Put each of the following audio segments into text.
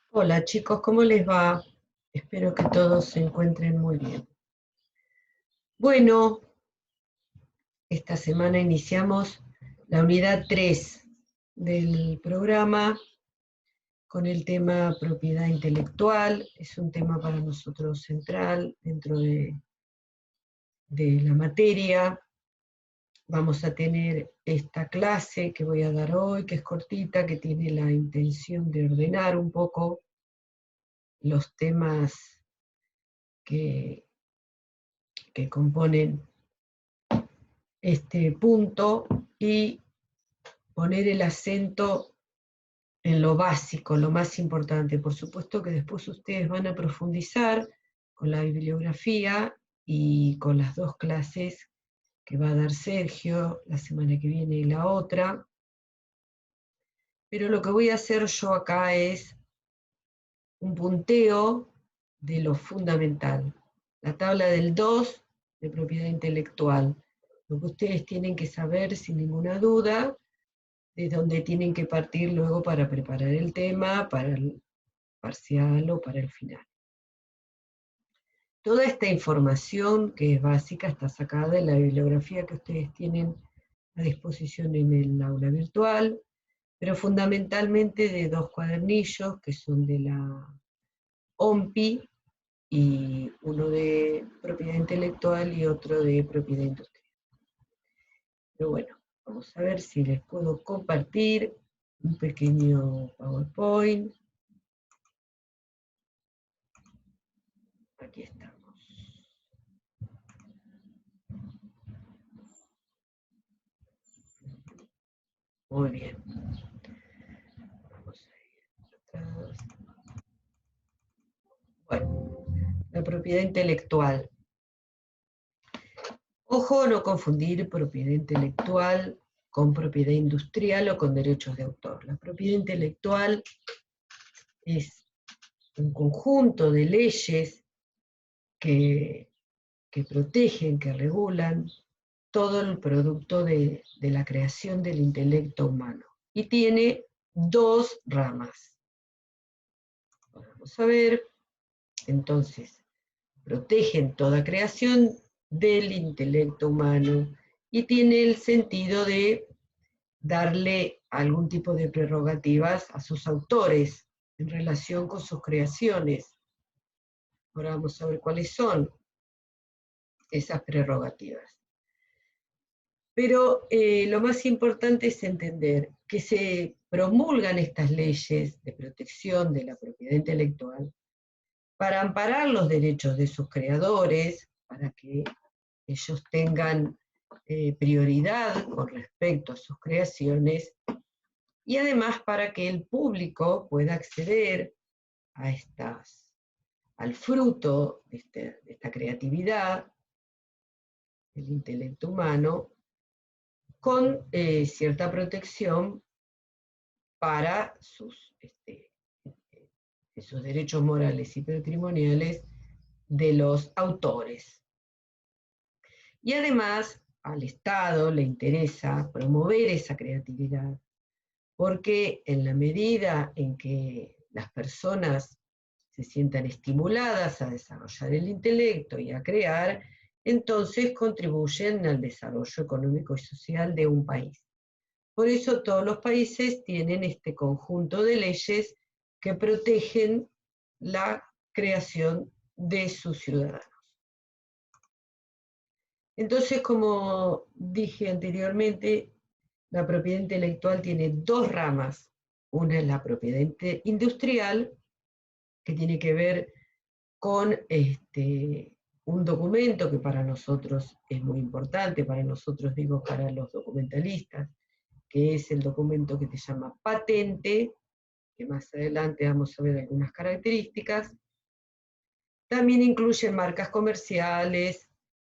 Hola chicos, ¿cómo les va? Espero que todos se encuentren muy bien. Bueno, esta semana iniciamos la unidad 3 del programa con el tema propiedad intelectual. Es un tema para nosotros central dentro de la materia. Vamos a tener esta clase que voy a dar hoy, que es cortita, que tiene la intención de ordenar un poco los temas que, que componen este punto y poner el acento en lo básico, lo más importante. Por supuesto que después ustedes van a profundizar con la bibliografía y con las dos clases que va a dar Sergio la semana que viene y la otra. Pero lo que voy a hacer yo acá es un punteo de lo fundamental. La tabla del 2 de propiedad intelectual. Lo que ustedes tienen que saber sin ninguna duda, de donde tienen que partir luego para preparar el tema, para el parcial o para el final. Toda esta información que es básica está sacada de la bibliografía que ustedes tienen a disposición en el aula virtual, pero fundamentalmente de dos cuadernillos que son de la OMPI, y uno de propiedad intelectual y otro de propiedad industrial. Pero bueno, vamos a ver si les puedo compartir un pequeño PowerPoint. Aquí estamos. Muy bien. Vamos a ir atrás. Bueno, la propiedad intelectual. Ojo, no confundir propiedad intelectual con propiedad industrial o con derechos de autor. La propiedad intelectual es un conjunto de leyes que, que protegen, que regulan todo el producto de la creación del intelecto humano. Y tiene dos ramas. Vamos a ver, entonces, protegen toda creación del intelecto humano y tiene el sentido de darle algún tipo de prerrogativas a sus autores en relación con sus creaciones. Ahora vamos a ver cuáles son esas prerrogativas. Pero lo más importante es entender que se promulgan estas leyes de protección de la propiedad intelectual para amparar los derechos de sus creadores, para que ellos tengan prioridad con respecto a sus creaciones, y además para que el público pueda acceder a al fruto de esta creatividad, del intelecto humano, con cierta protección para sus derechos morales y patrimoniales de los autores. Y además al Estado le interesa promover esa creatividad, porque en la medida en que las personas se sientan estimuladas a desarrollar el intelecto y a crear, entonces contribuyen al desarrollo económico y social de un país. Por eso todos los países tienen este conjunto de leyes que protegen la creación de sus ciudadanos. Entonces, como dije anteriormente, la propiedad intelectual tiene dos ramas. Una es la propiedad industrial, que tiene que ver con un documento que para nosotros es muy importante, para nosotros digo para los documentalistas, que es el documento que se llama patente, que más adelante vamos a ver algunas características. También incluye marcas comerciales,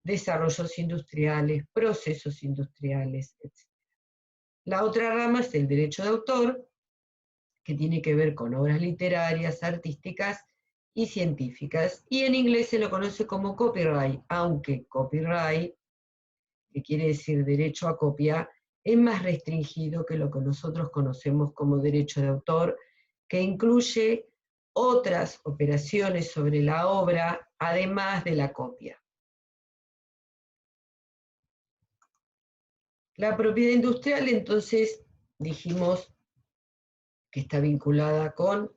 desarrollos industriales, procesos industriales, etc. La otra rama es el derecho de autor, que tiene que ver con obras literarias, artísticas y científicas. Y en inglés se lo conoce como copyright, aunque copyright, que quiere decir derecho a copia, es más restringido que lo que nosotros conocemos como derecho de autor, que incluye otras operaciones sobre la obra, además de la copia. La propiedad industrial, entonces, dijimos que está vinculada con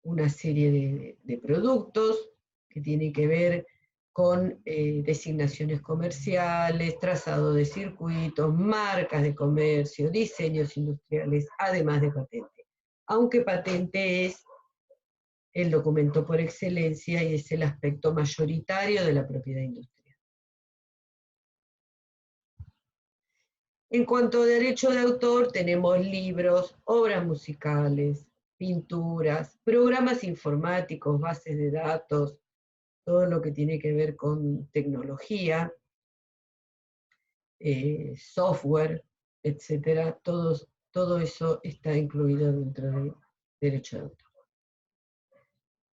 una serie de productos que tienen que ver con designaciones comerciales, trazado de circuitos, marcas de comercio, diseños industriales, además de patente. Aunque patente es el documento por excelencia y es el aspecto mayoritario de la propiedad industrial. En cuanto a derecho de autor, tenemos libros, obras musicales, pinturas, programas informáticos, bases de datos, todo lo que tiene que ver con tecnología, software, etcétera, todo eso está incluido dentro del derecho de autor.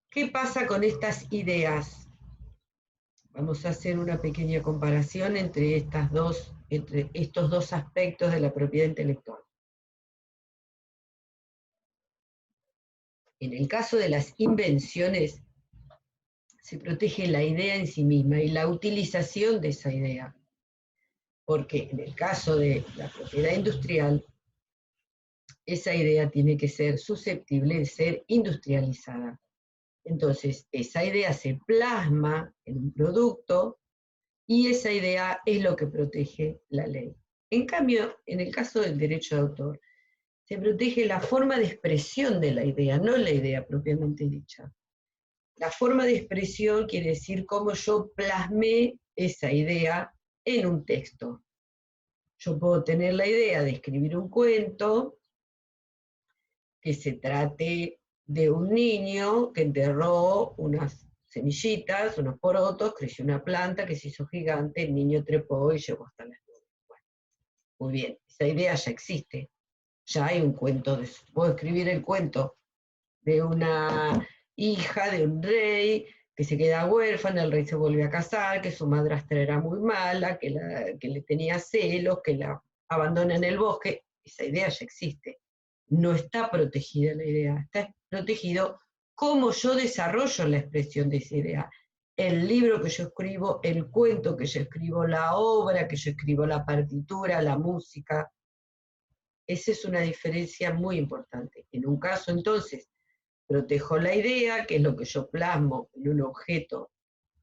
¿Qué pasa con estas ideas? Vamos a hacer una pequeña comparación entre estos dos aspectos de la propiedad intelectual. En el caso de las invenciones, se protege la idea en sí misma y la utilización de esa idea. Porque en el caso de la propiedad industrial, esa idea tiene que ser susceptible de ser industrializada. Entonces, esa idea se plasma en un producto y esa idea es lo que protege la ley. En cambio, en el caso del derecho de autor, se protege la forma de expresión de la idea, no la idea propiamente dicha. La forma de expresión quiere decir cómo yo plasmé esa idea en un texto. Yo puedo tener la idea de escribir un cuento que se trate de un niño que enterró unas semillitas, unos porotos, creció una planta que se hizo gigante, el niño trepó y llegó hasta las nubes. Bueno, muy bien, esa idea ya existe. Ya hay un cuento, puedo escribir el cuento de una hija de un rey que se queda huérfana, el rey se vuelve a casar, que su madrastra era muy mala, que le tenía celos, que la abandona en el bosque. Esa idea ya existe. No está protegida la idea, está protegido cómo yo desarrollo la expresión de esa idea. El libro que yo escribo, el cuento que yo escribo, la obra que yo escribo, la partitura, la música. Esa es una diferencia muy importante. En un caso, entonces, protejo la idea, que es lo que yo plasmo en un objeto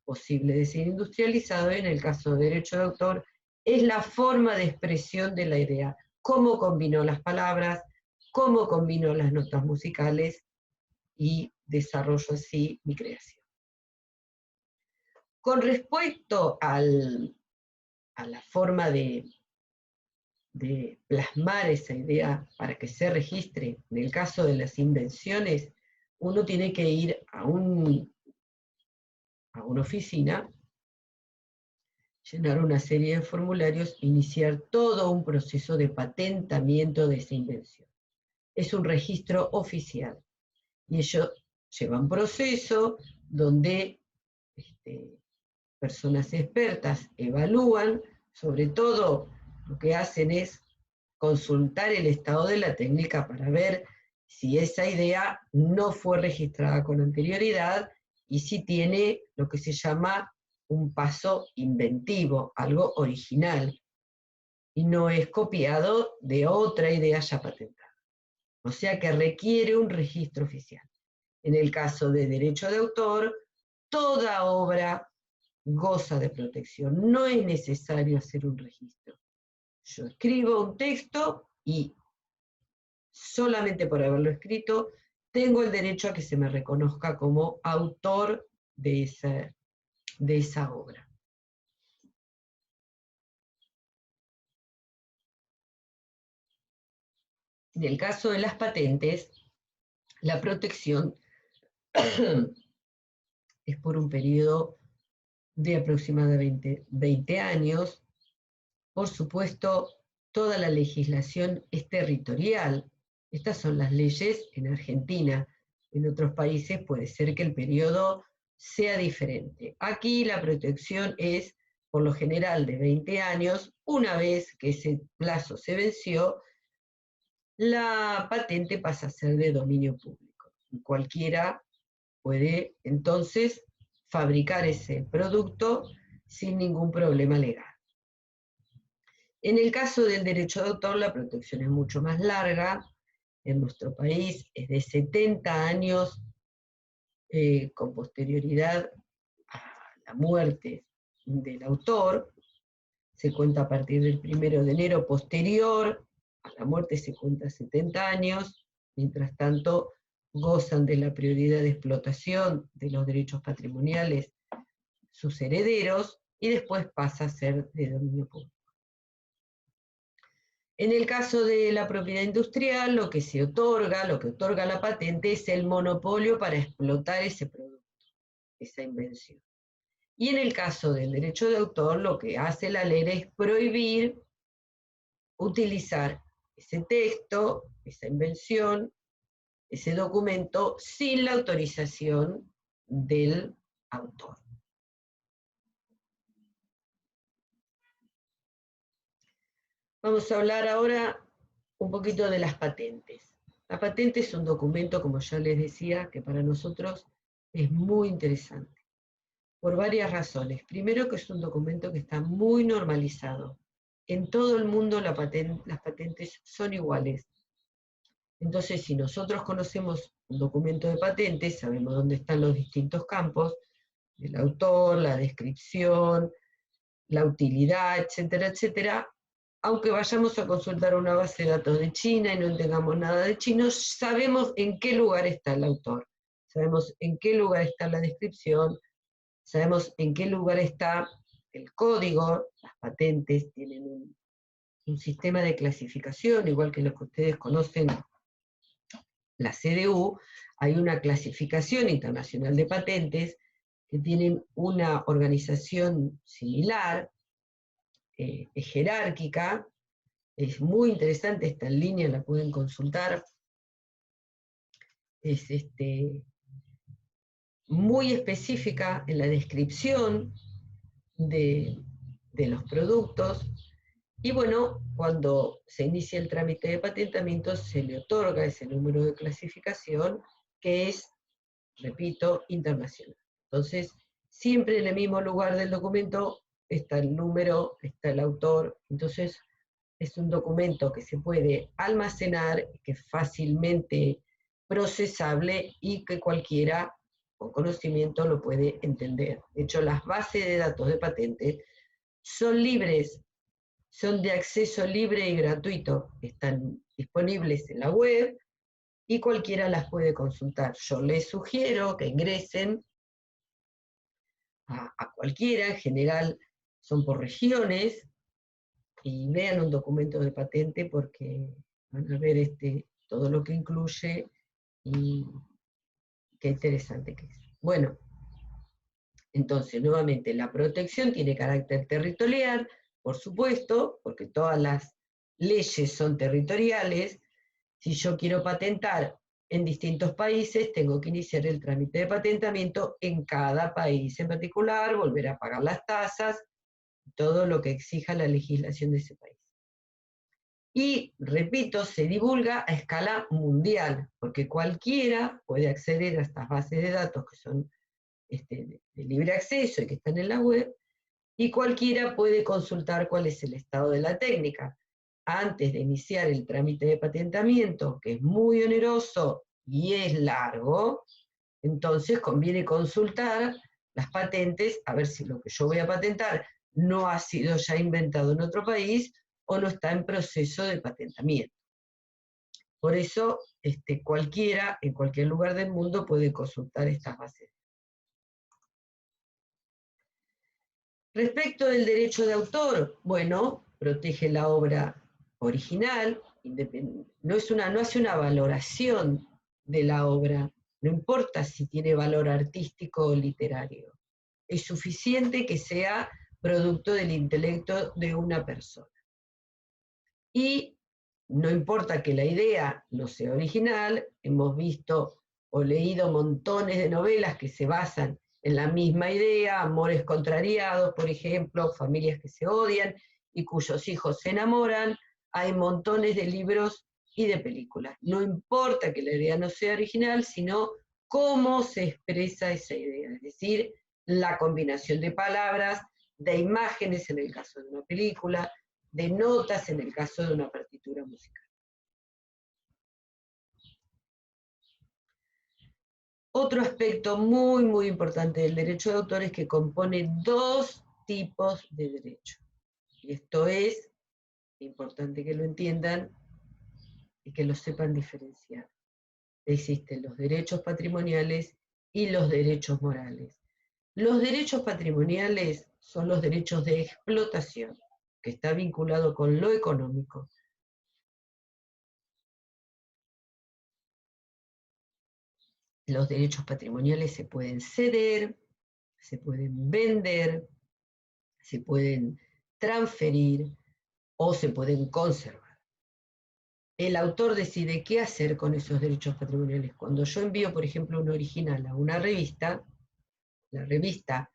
posible de ser industrializado, y en el caso de derecho de autor, es la forma de expresión de la idea, cómo combino las palabras, cómo combino las notas musicales y desarrollo así mi creación. Con respecto a la forma de plasmar esa idea para que se registre, en el caso de las invenciones, uno tiene que ir a una oficina, llenar una serie de formularios, iniciar todo un proceso de patentamiento de esa invención. Es un registro oficial y ello lleva un proceso donde personas expertas evalúan, sobre todo lo que hacen es consultar el estado de la técnica para ver si esa idea no fue registrada con anterioridad y si tiene lo que se llama un paso inventivo, algo original, y no es copiado de otra idea ya patentada. O sea que requiere un registro oficial. En el caso de derecho de autor, toda obra goza de protección. No es necesario hacer un registro. Yo escribo un texto y solamente por haberlo escrito tengo el derecho a que se me reconozca como autor de esa obra. En el caso de las patentes, la protección es por un periodo de aproximadamente 20 años. Por supuesto, toda la legislación es territorial. Estas son las leyes en Argentina. En otros países puede ser que el periodo sea diferente. Aquí la protección es, por lo general, de 20 años. Una vez que ese plazo se venció, la patente pasa a ser de dominio público. Cualquiera puede entonces fabricar ese producto sin ningún problema legal. En el caso del derecho de autor, la protección es mucho más larga. En nuestro país es de 70 años con posterioridad a la muerte del autor. Se cuenta a partir del 1 de enero posterior a la muerte, se cuenta 70 años. Mientras tanto, gozan de la prioridad de explotación de los derechos patrimoniales sus herederos, y después pasa a ser de dominio público. En el caso de la propiedad industrial, lo que otorga la patente es el monopolio para explotar ese producto, esa invención. Y en el caso del derecho de autor, lo que hace la ley es prohibir utilizar ese texto, esa invención, ese documento, sin la autorización del autor. Vamos a hablar ahora un poquito de las patentes. La patente es un documento, como ya les decía, que para nosotros es muy interesante, por varias razones. Primero, que es un documento que está muy normalizado. En todo el mundo las patentes son iguales. Entonces, si nosotros conocemos un documento de patentes, sabemos dónde están los distintos campos, el autor, la descripción, la utilidad, etcétera, etcétera. Aunque vayamos a consultar una base de datos de China y no entendamos nada de chino, sabemos en qué lugar está el autor, sabemos en qué lugar está la descripción, sabemos en qué lugar está el código. Las patentes tienen un sistema de clasificación, igual que lo que ustedes conocen, la CDU. Hay una clasificación internacional de patentes que tienen una organización similar, es jerárquica, es muy interesante, está en línea, la pueden consultar. Es muy específica en la descripción de los productos. Y bueno, cuando se inicia el trámite de patentamiento, se le otorga ese número de clasificación, que es, repito, internacional. Entonces, siempre en el mismo lugar del documento está el número, está el autor. Entonces, es un documento que se puede almacenar, que es fácilmente procesable y que cualquiera con conocimiento lo puede entender. De hecho, las bases de datos de patentes son libres, son de acceso libre y gratuito, están disponibles en la web y cualquiera las puede consultar. Yo les sugiero que ingresen a cualquiera, en general son por regiones, y vean un documento de patente porque van a ver todo lo que incluye y qué interesante que es. Bueno, entonces, nuevamente, la protección tiene carácter territorial, por supuesto, porque todas las leyes son territoriales. Si yo quiero patentar en distintos países, tengo que iniciar el trámite de patentamiento en cada país en particular, volver a pagar las tasas, todo lo que exija la legislación de ese país. Y, repito, se divulga a escala mundial, porque cualquiera puede acceder a estas bases de datos que son de libre acceso y que están en la web, y cualquiera puede consultar cuál es el estado de la técnica. Antes de iniciar el trámite de patentamiento, que es muy oneroso y es largo, entonces conviene consultar las patentes, a ver si lo que yo voy a patentar no ha sido ya inventado en otro país o no está en proceso de patentamiento. Por eso, cualquiera, en cualquier lugar del mundo, puede consultar estas bases. Respecto del derecho de autor, bueno, protege la obra original, no hace una valoración de la obra, no importa si tiene valor artístico o literario. Es suficiente que sea producto del intelecto de una persona. Y no importa que la idea no sea original, hemos visto o leído montones de novelas que se basan en la misma idea, amores contrariados, por ejemplo, familias que se odian y cuyos hijos se enamoran. Hay montones de libros y de películas. No importa que la idea no sea original, sino cómo se expresa esa idea, es decir, la combinación de palabras, de imágenes en el caso de una película, de notas en el caso de una partitura musical. Otro aspecto muy, muy importante del derecho de autor es que compone dos tipos de derecho. Y esto es importante que lo entiendan y que lo sepan diferenciar. Existen los derechos patrimoniales y los derechos morales. Los derechos patrimoniales son los derechos de explotación, que está vinculado con lo económico. Los derechos patrimoniales se pueden ceder, se pueden vender, se pueden transferir o se pueden conservar. El autor decide qué hacer con esos derechos patrimoniales. Cuando yo envío, por ejemplo, un original a una revista, la revista,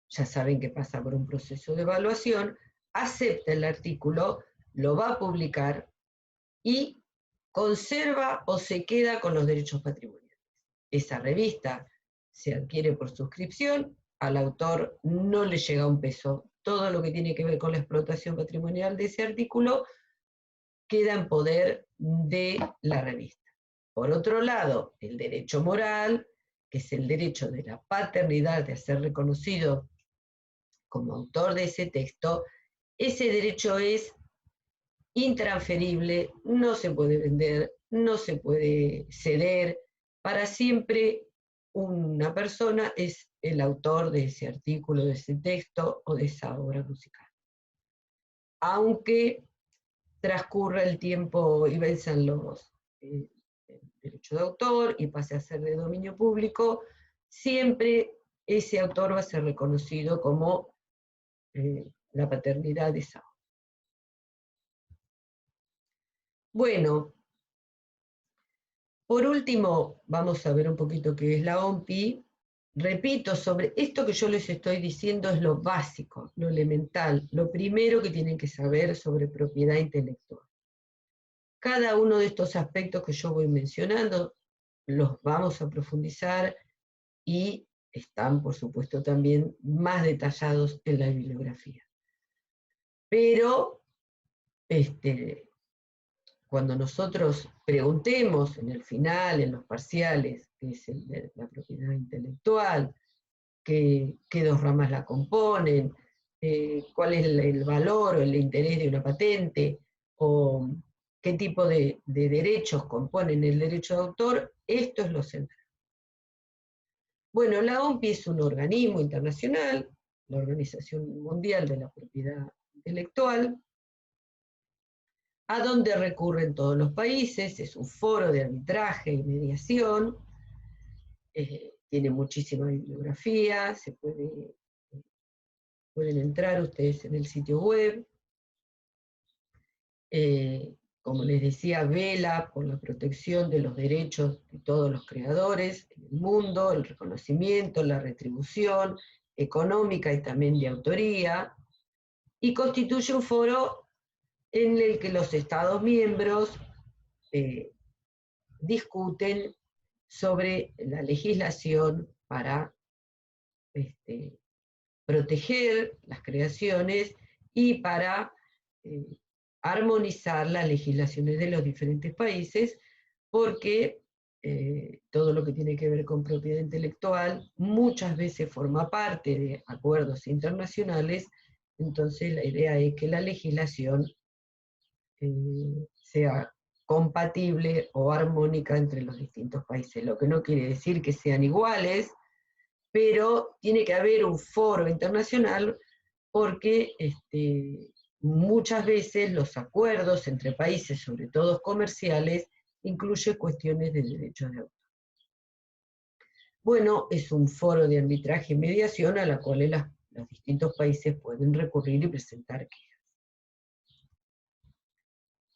ya saben que pasa por un proceso de evaluación, acepta el artículo, lo va a publicar y conserva o se queda con los derechos patrimoniales. Esa revista se adquiere por suscripción, al autor no le llega un peso. Todo lo que tiene que ver con la explotación patrimonial de ese artículo queda en poder de la revista. Por otro lado, el derecho moral, que es el derecho de la paternidad de ser reconocido como autor de ese texto, ese derecho es intransferible, no se puede vender, no se puede ceder, para siempre una persona es el autor de ese artículo, de ese texto o de esa obra musical. Aunque transcurra el tiempo y venzan los derechos de autor y pase a ser de dominio público, siempre ese autor va a ser reconocido como la paternidad de esa obra. Bueno, por último, vamos a ver un poquito qué es la OMPI. Repito, sobre esto que yo les estoy diciendo es lo básico, lo elemental, lo primero que tienen que saber sobre propiedad intelectual. Cada uno de estos aspectos que yo voy mencionando los vamos a profundizar y están, por supuesto, también más detallados en la bibliografía. Pero cuando nosotros preguntemos en el final, en los parciales, qué es la propiedad intelectual, qué dos ramas la componen, cuál es el valor o el interés de una patente, o qué tipo de derechos componen el derecho de autor, esto es lo central. Bueno, la OMPI es un organismo internacional, la Organización Mundial de la Propiedad Intelectual, a donde recurren todos los países, es un foro de arbitraje y mediación, tiene muchísima bibliografía, pueden entrar ustedes en el sitio web. Como les decía, vela por la protección de los derechos de todos los creadores en el mundo, el reconocimiento, la retribución económica y también de autoría, y constituye un foro en el que los Estados miembros discuten sobre la legislación para proteger las creaciones y para armonizar las legislaciones de los diferentes países, porque todo lo que tiene que ver con propiedad intelectual muchas veces forma parte de acuerdos internacionales, entonces la idea es que la legislación sea compatible o armónica entre los distintos países, lo que no quiere decir que sean iguales, pero tiene que haber un foro internacional porque muchas veces los acuerdos entre países, sobre todo comerciales, incluyen cuestiones de derechos de autor. Bueno, es un foro de arbitraje y mediación a la cual los distintos países pueden recurrir y presentar quejas.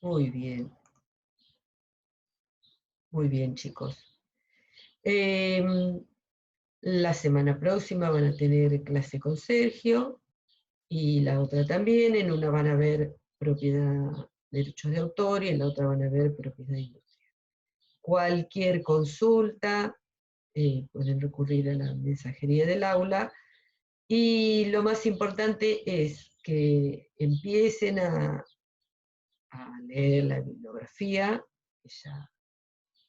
Muy bien. Muy bien, chicos. La semana próxima van a tener clase con Sergio y la otra también. En una van a ver propiedad, derechos de autor y en la otra van a ver propiedad industrial. Cualquier consulta, pueden recurrir a la mensajería del aula. Y lo más importante es que empiecen a leer la bibliografía que ya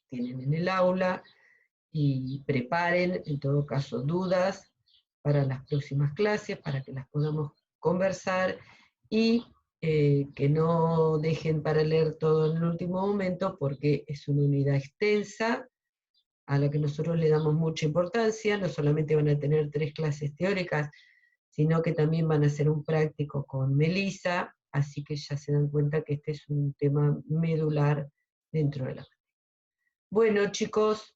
tienen en el aula y preparen, en todo caso, dudas para las próximas clases, para que las podamos conversar y que no dejen para leer todo en el último momento, porque es una unidad extensa a la que nosotros le damos mucha importancia. No solamente van a tener 3 clases teóricas, sino que también van a hacer un práctico con Melissa, así que ya se dan cuenta que este es un tema medular dentro de la materia. Bueno, chicos,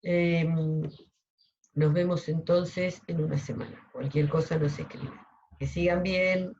nos vemos entonces en una semana. Cualquier cosa nos escriben. Que sigan bien.